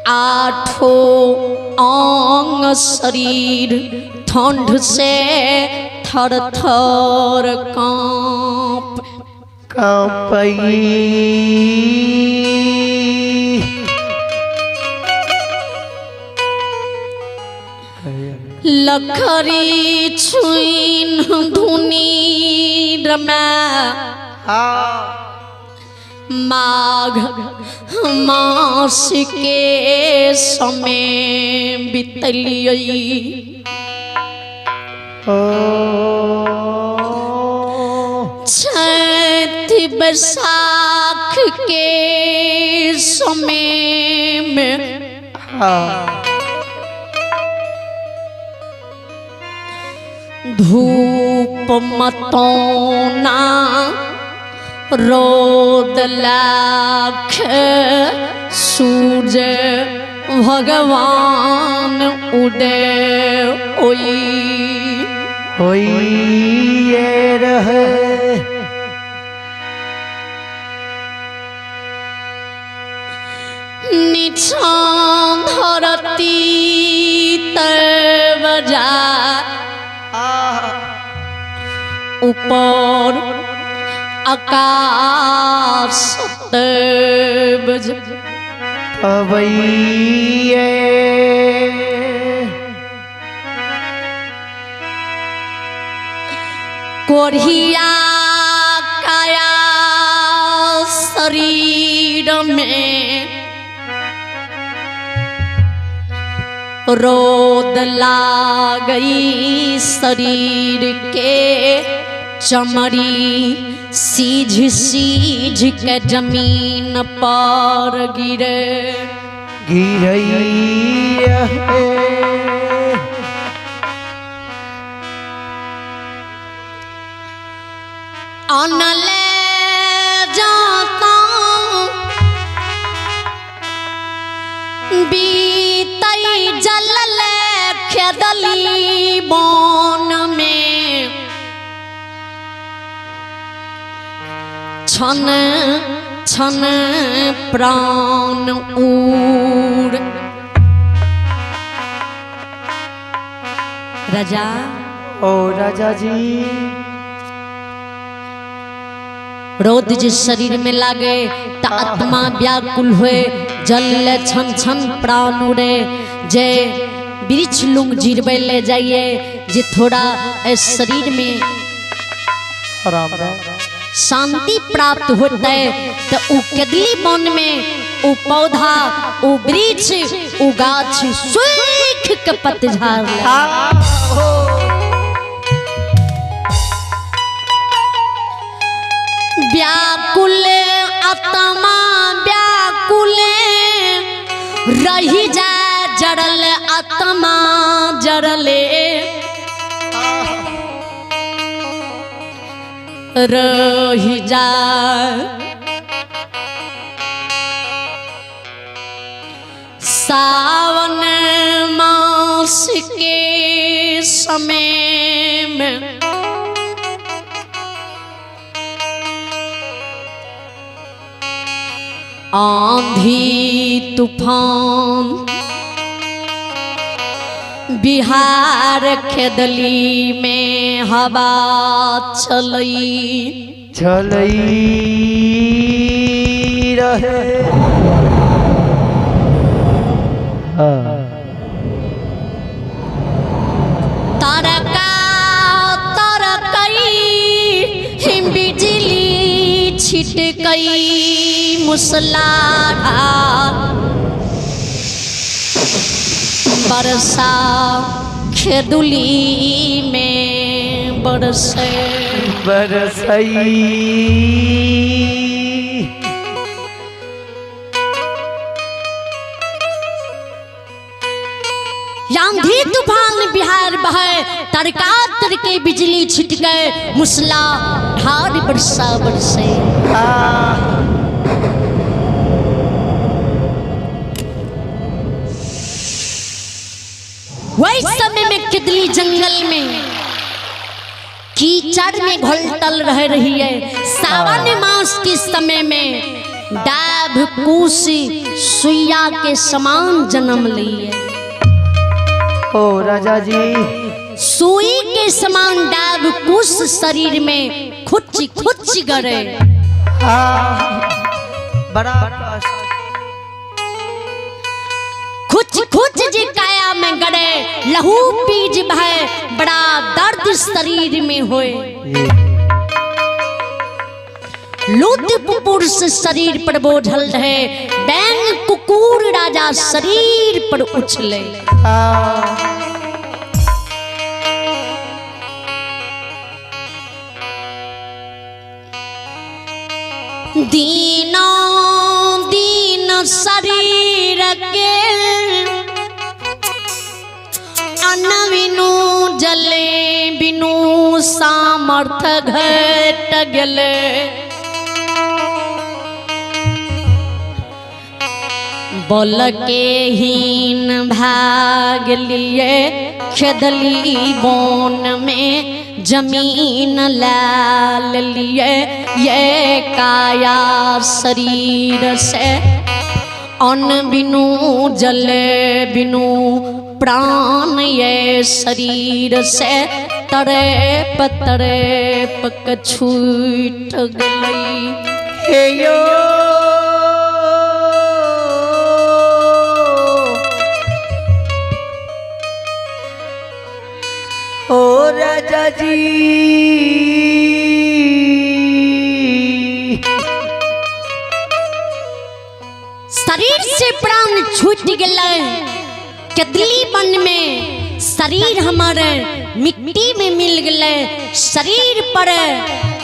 आठों अंग शरीर ठंड से थर थर कांपई लखरी छुइन धुनी रमा माघ मास के समय बितलियई चैत बैसाख के समय में धूप मतौना रोद लाख सूरज भगवान उदय होई ये रहे निछान धरती तब जा ऊपर आकाश तब पवैये कोढ़िया काया शरीर में रोद लागई शरीर के चमड़ी सीझ सीझ के जमीन पर गिरे अनले जाता बीतई जलल खेदली बन में छन छन प्राण उड़ राजा ओ राजा जी रोद जिस शरीर में लागे त आत्मा व्याकुल हुए जल छन छन प्राण उड़े जे वृक्ष लुंग जिरबे ले जाइए जे थोड़ा इस शरीर में शांति प्राप्त होता है तो उ केदली वन में उ पौधा उ वृक्ष उ गाछ सूख के पतझड़ व्याकुल आत्मा व्याकुल रही जा जड़ल आत्मा जड़ले रही जा सावन मास के समय में आंधी तूफान बिहार खेदली में हवा चलई रहे तरका तरकई बिजली छिटकई मूसलाधार बरसा खेदुली में बरसे बरसई आंधी तूफान बिहार बहे तरका तरके बिजली छिटके मूसलाधार बरसा बरसे वही समय में किदली जंगल में कीचड़ में घोलटल रह रही है। सावन मास के समय में डाभ कुश सुइया के समान जन्म लिए। ओ राजा जी सुई के समान डाभ कुश शरीर में खुच खुच गड़े। बड़ा कष्ट खुच खुच जे काया में गड़े लहू पीज भय बड़ा दर्द शरीर में होए। लुत्फ पुरुष शरीर पर बोझल रहे बैंग कुकुर राजा शरीर पर उछले। दीनो दीन शरीर के अन्न बिनु जले बिनु सामर्थ घट गले। बोल के हीन भाग लिए खेदली बोन में जमीन लाल लिए। ये काया शरीर से अन्न बिनु जले बिनु प्राण ये शरीर से तड़प तड़प छूट गई। हे यो ओ राजा जी शरीर से प्राण छूट गए। केतली बन में शरीर हमारे मिट्टी में मिल गए। शरीर पर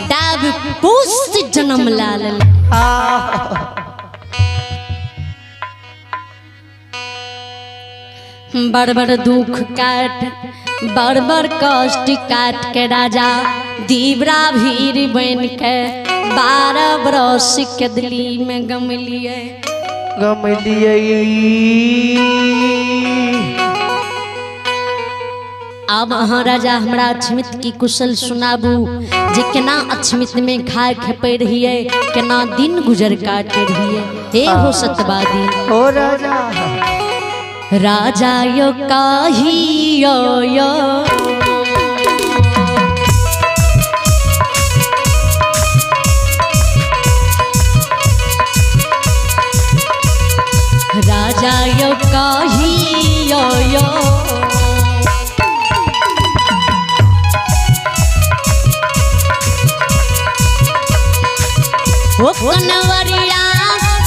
डाब कुश जन्म लाल। बड़ बड़ दुख काट बड़ बड़ कष्ट काट के राजा दीवरा भीर बन के 12 बरस केतली में गम लिए। अब अहाँ राजा हमरा अक्षमित की कुशल सुनाबू जे केना अक्षमित में खाए खेपे रहिए केना दिन गुजर काटे रहिए। हे हो सतवादी ओ राजा राजा यो काहियो यो राजा यो काहियो यो ओ कनवरिया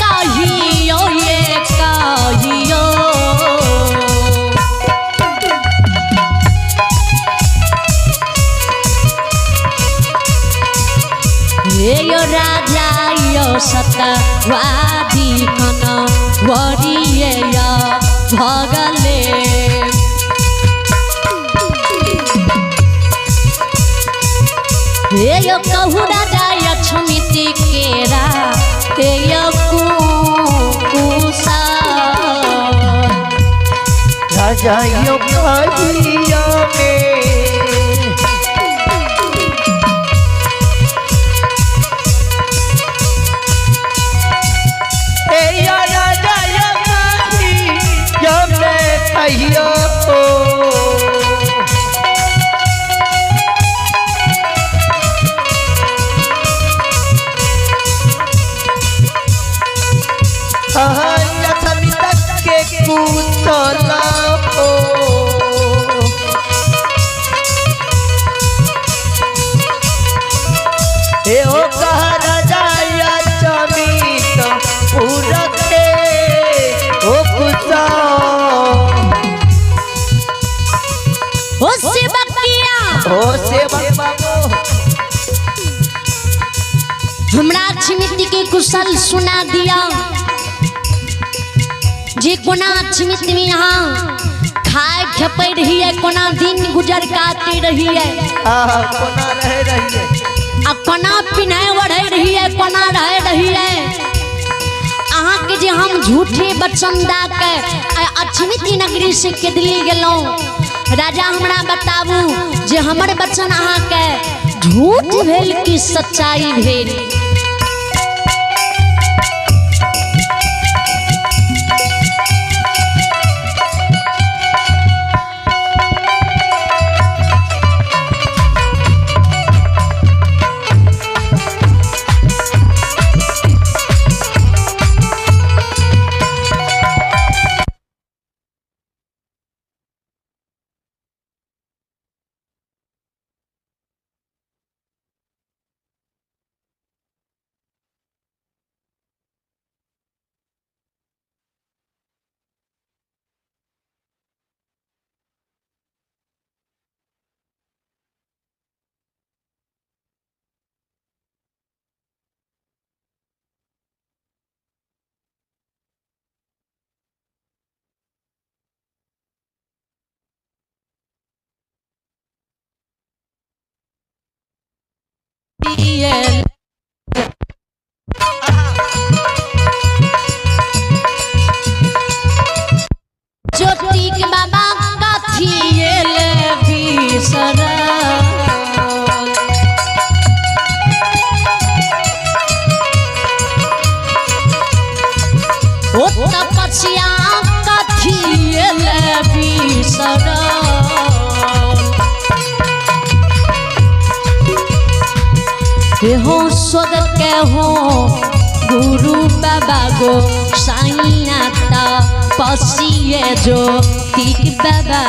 काहियो ये काहियो। हे यो राजा यो सतवादी कनवरिये यो भगले। हे यो कहू राजा यो क्षमिति केरा हे यो कुसा राजा यो काहिया में कहियो के कुतला हो हे हो कहा राजा या चमित पूरा के ओ कुसा हमरा छिमिति के कुशल सुना दिया जे कोना छिमिति में यहाँ खाए खेपे रही है कोना दिन गुजर काटे रही है कोना रह रही है आ कोना पिन्हे बढ़े रही है कोना रह रही है। अहाँ के जे हम झूठे वचन दा के अछमिति नगरी से केदली गेलौं राजा हमरा बताबू जे हमर वचन अहाँ के झूठ भेल कि सच्चाई भेल। ज्योति के बाबा कथियल बिसरल ओ तपस्या कथियल बिसरल हो स्वर्ग के हो गुरु बाबा गो साइनाता पसिए जो ठीक बाबा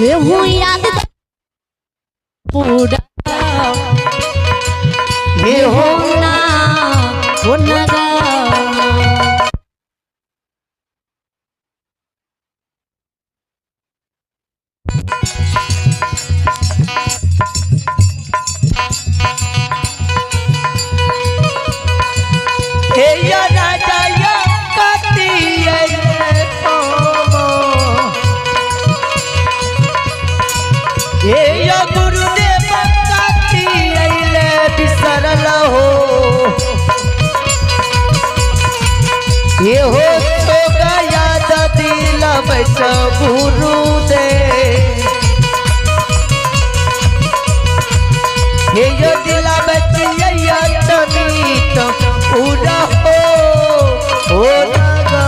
हो याद पूरा हो ना हो नगा या राजा या कतियल या गुरुदेव कतियल बिसरल हो ये हो तो गया दिल बैठ गुरुदेव ये यो दिला बचिया तमीत पूरा हो लगा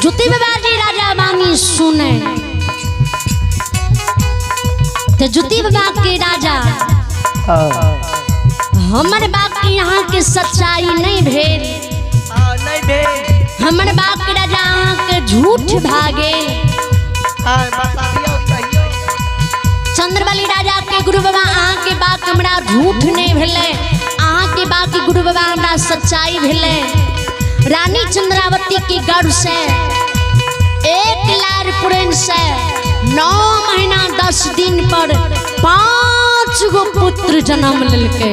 ज्योति बाबा जी राजा बानी सुने तो ज्योति बाबा के राजा हमर बाप के यहाँ के सच्चाई नहीं भेल नहीं भेल हमर बाप के राजा यहाँ के झूठ भागे चंद्रबली राजा के गुरु बाबा अहाँ के बात हमरा झूठ नहीं भेले अहाँ के बात के गुरु बाबा हमरा सच्चाई भेले रानी चंद्रावती के गर्भ से 1 लाख पुरन से 9 महीना 10 दिन पर 5 गो पुत्र जन्म लेलके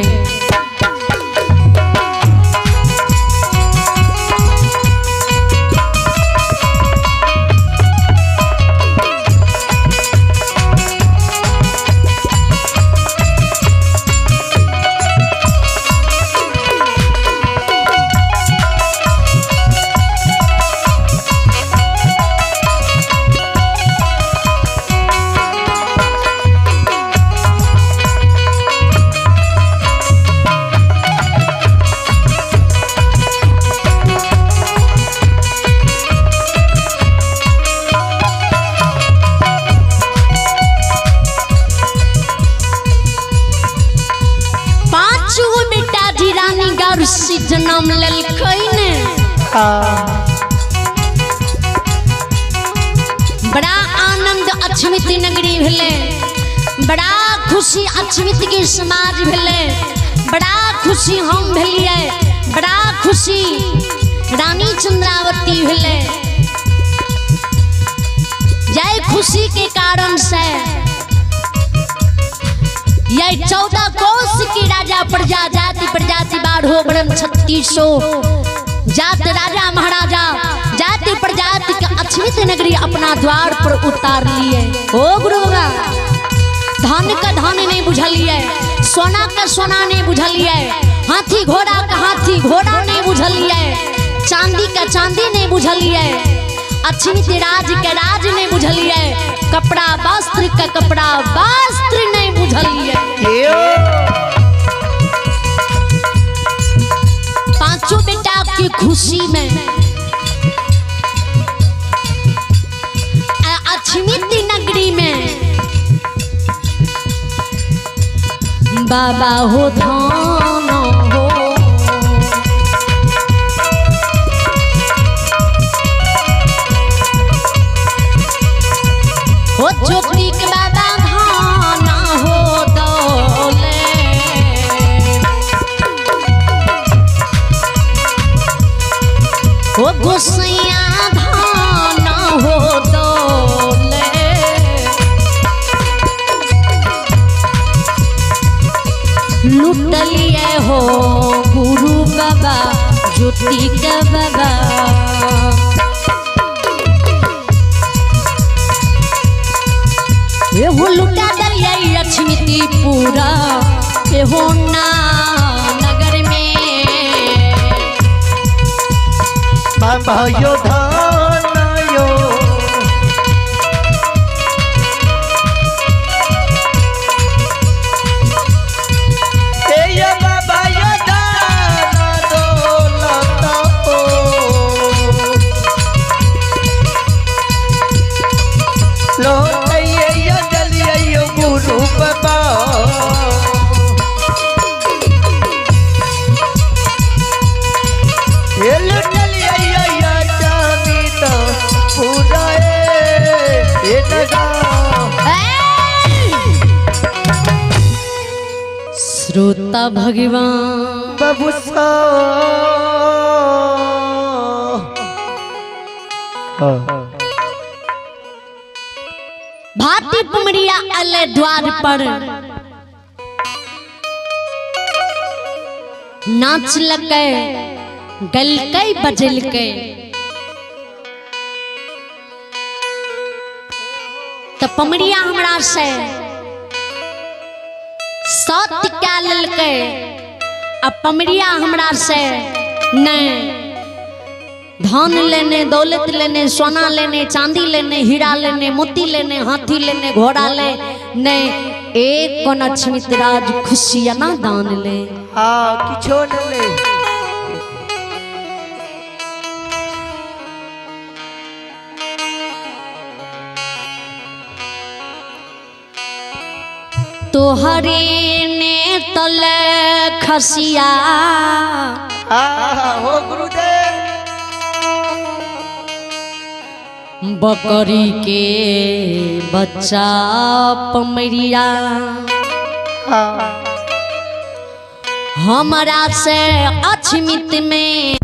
जन्म ललखिन बड़ा आनंद अक्षमित नगरी भेले बड़ा खुशी अक्षमित के समाज भेले बड़ा खुशी हम भेलिए बड़ा खुशी रानी चंद्रावती भेले यही खुशी के कारण से यही 14 कोष के राजा प्रजा जाति प्रजाति बाढ़ो ब्रह्म 3600 जात राजा महाराजा जाति प्रजाति के अक्षमित नगरी अपना द्वार पर उतार लिए। ओ गुरु बाबा धन का धन नहीं बुझलिए सोना का सोना नहीं बुझलिए हाथी घोड़ा का हाथी घोड़ा नहीं बुझलिए चांदी का चांदी नहीं बुझलिए अक्षमित राज के राज नहीं बुझलिए कपड़ा वस्त्र का कपड़ा वस्त्र नहीं बुझलिए। पांचों बेटा की खुशी में अक्षमित नगरी में बाबा हो धान हो ज्योति के बाबा धाना हो दौले हो गोसैया धाना हो दौले लुटलिए हो गुरु बाबा ज्योति के बाबा एहो लुटा दलिया लक्ष्मी पूरा एहो ना नगर में बाबा यो धानायो श्रोता भगवान बबुसा भाती पुमरिया अले द्वार पर नाच लगे गलकै बजलकै तो पमरिया हमरा से सत्य क्या ललकै अब पमरिया हमरा से नहीं धन लेने दौलत लेने सोना लेने चांदी लेने हीरा लेने मोती लेने हाथी लेने घोड़ा ले नहीं एक कोन अछमित राज खुशिया ना दान ले हाँ किछो न ले तोहरे ने तले खसिया हो गुरुदेव बकरी के बच्चा पमरिया हमरा से अछमित में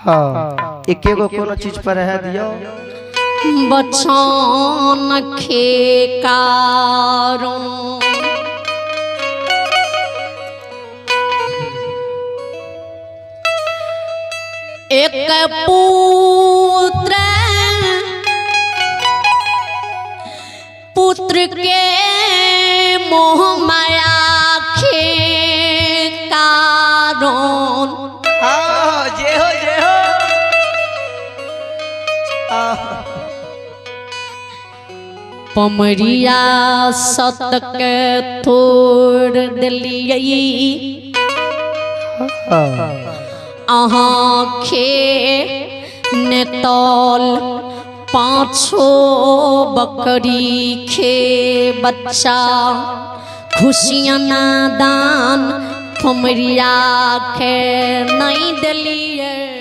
हाँ एक एगो कोनो चीज पर रह दियो बछौन खेकारो एक पुत्र के मोह माया खेकारो जे हो पमरिया सतक थोड़ दिलियै अहाँ खे नेतौल पाँचो बकरी खे बच्चा खुशियाँ ना दान पमरिया खे नहीं दिलियै।